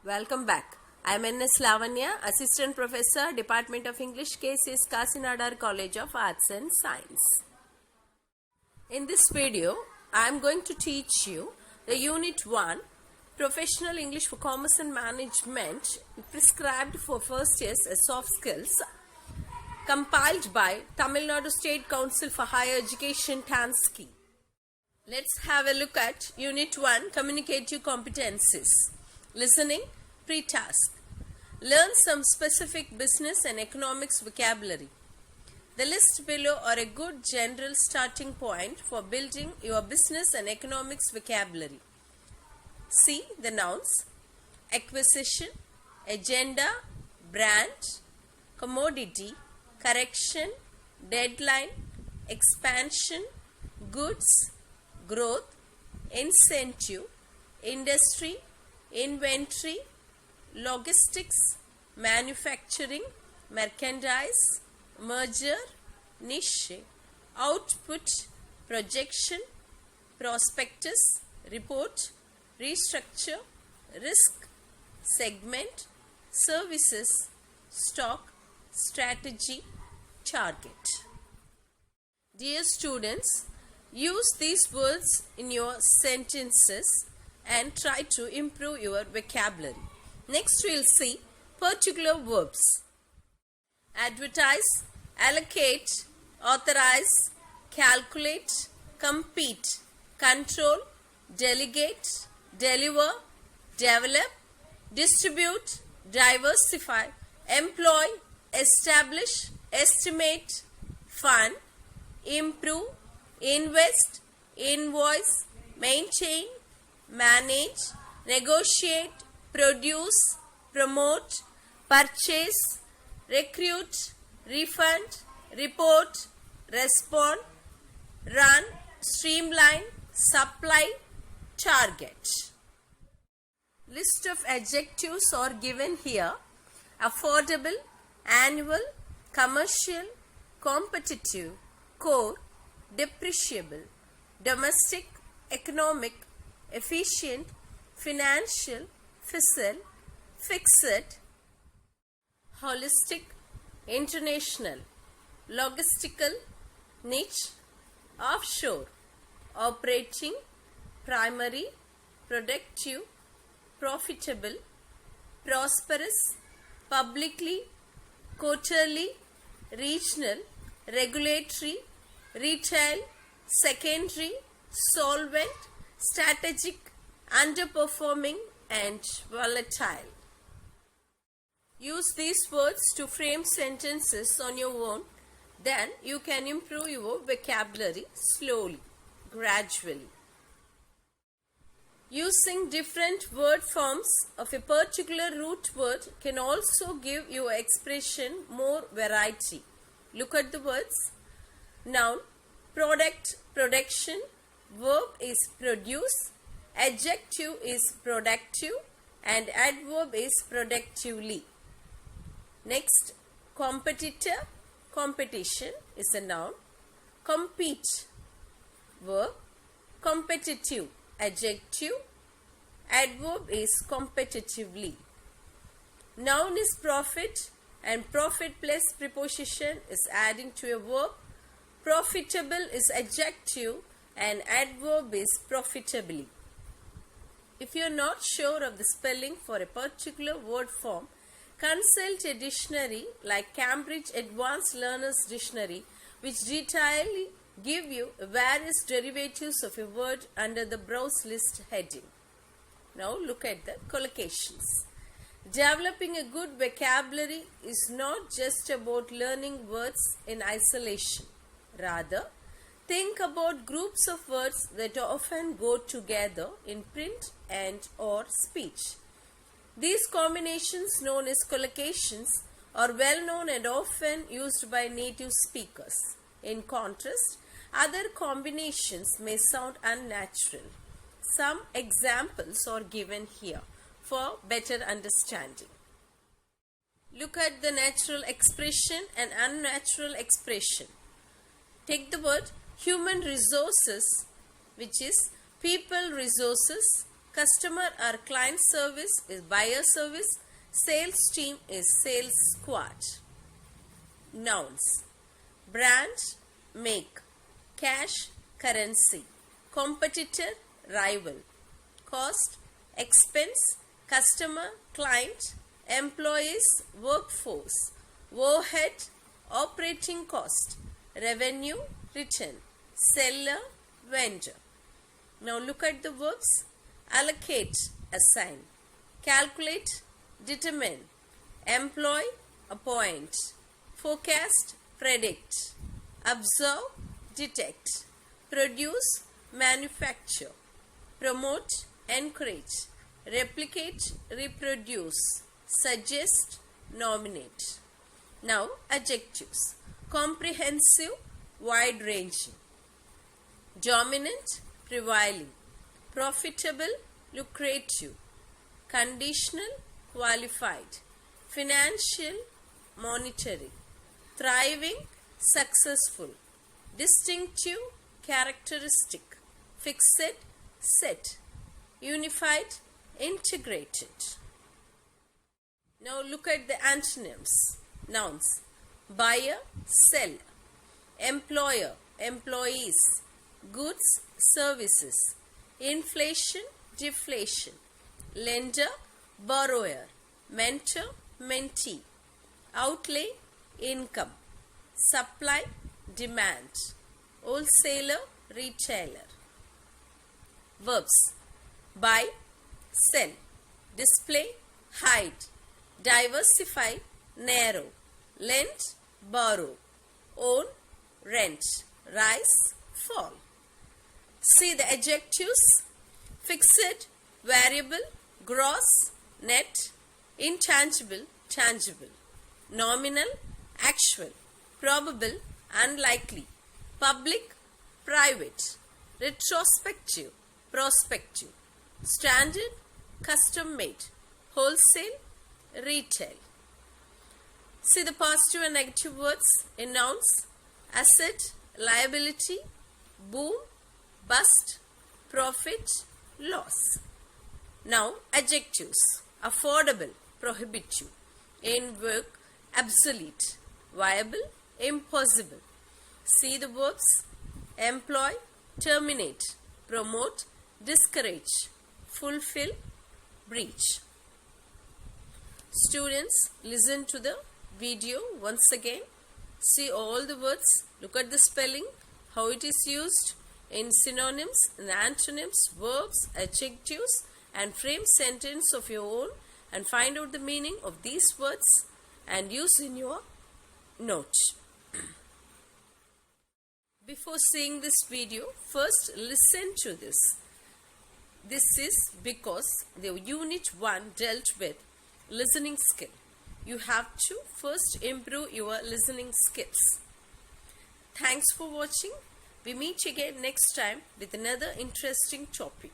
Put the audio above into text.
Welcome back. I am N.S. Lavanya, Assistant Professor, Department of English, K.C.S. Kasinadar College of Arts and Science. In this video, I am going to teach you the Unit 1, Professional English for Commerce and Management, prescribed for first years as soft skills, compiled by Tamil Nadu State Council for Higher Education, TANSCHI. Let's have a look at Unit 1, Communicative Competencies. Listening, pre-task. Learn some specific business and economics vocabulary. The list below are a good general starting point for building your business and economics vocabulary. See the nouns: acquisition, agenda, brand, commodity, correction, deadline, expansion, goods, growth, incentive, industry, inventory, logistics, manufacturing, merchandise, merger, niche, output, projection, prospectus, report, restructure, risk, segment, services, stock, strategy, target. Dear students, use these words in your sentences and try to improve your vocabulary. Next we'll see particular verbs. Advertise, allocate, authorize, calculate, compete, control, delegate, deliver, develop, distribute, diversify, employ, establish, estimate, fund, improve, invest, invoice, maintain, manage, negotiate, produce, promote, purchase, recruit, refund, report, respond, run, streamline, supply, target. List of adjectives are given here: affordable, annual, commercial, competitive, core, depreciable, domestic, economic, efficient, financial, fissile, fixed, holistic, international, logistical, niche, offshore, operating, primary, productive, profitable, prosperous, publicly, quarterly, regional, regulatory, retail, secondary, solvent, strategic, underperforming, and volatile. Use these words to frame sentences on your own. Then you can improve your vocabulary slowly, gradually. Using different word forms of a particular root word can also give your expression more variety. Look at the words. Noun, product, production. Verb is produce. Adjective is productive. And adverb is productively. Next, competitor, competition is a noun. Compete, verb. Competitive, adjective. Adverb is competitively. Noun is profit, and profit plus preposition is adding to a verb. Profitable is adjective and adverb is profitably. If you are not sure of the spelling for a particular word form, consult a dictionary like Cambridge Advanced Learners Dictionary, which detailedly give you various derivatives of a word under the Browse List heading. Now look at the collocations. Developing a good vocabulary is not just about learning words in isolation. Rather, think about groups of words that often go together in print and or speech. These combinations, known as collocations, are well known and often used by native speakers. In contrast, other combinations may sound unnatural. Some examples are given here for better understanding. Look at the natural expression and unnatural expression. Take the word human resources, which is people resources, Customer or client service is buyer service. Sales team is sales squad. Nouns: brand, make, cash, currency, competitor, rival, cost, expense, customer, client, employees, workforce, overhead, operating cost, revenue, return, seller, vendor. Now look at the verbs: allocate, assign, calculate, determine, employ, appoint, forecast, predict, observe, detect, produce, manufacture, promote, encourage, replicate, reproduce, suggest, nominate. Now adjectives: comprehensive, wide-ranging, dominant, prevailing, profitable, lucrative, conditional, qualified, financial, monetary, thriving, successful, distinctive, characteristic, fixed, set, unified, integrated. Now look at the antonyms. Nouns: buyer, seller, employer, employees, goods, services, inflation, deflation, lender, borrower, mentor, mentee, outlay, income, supply, demand, wholesaler, retailer. Verbs: buy, sell, display, hide, diversify, narrow, lend, borrow, own, rent, rise, fall. See the adjectives: fixed, variable, gross, net, intangible, tangible, nominal, actual, probable, unlikely, public, private, retrospective, prospective, standard, custom made, wholesale, retail. See the positive and negative words in nouns: asset, liability, boom, bust, profit, loss. Now adjectives: affordable, prohibitive, in work, obsolete, viable, impossible. See the verbs: employ, terminate, promote, discourage, fulfill, breach. Students, listen to the video once again. See all the words, look at the spelling, how it is used in synonyms and antonyms, verbs, adjectives, and frame sentence of your own, and find out the meaning of these words and use in your notes. Before seeing this video, first listen to this. This is because the unit 1 dealt with listening skill. You have to first improve your listening skills. Thanks for watching. We meet again next time with another interesting topic.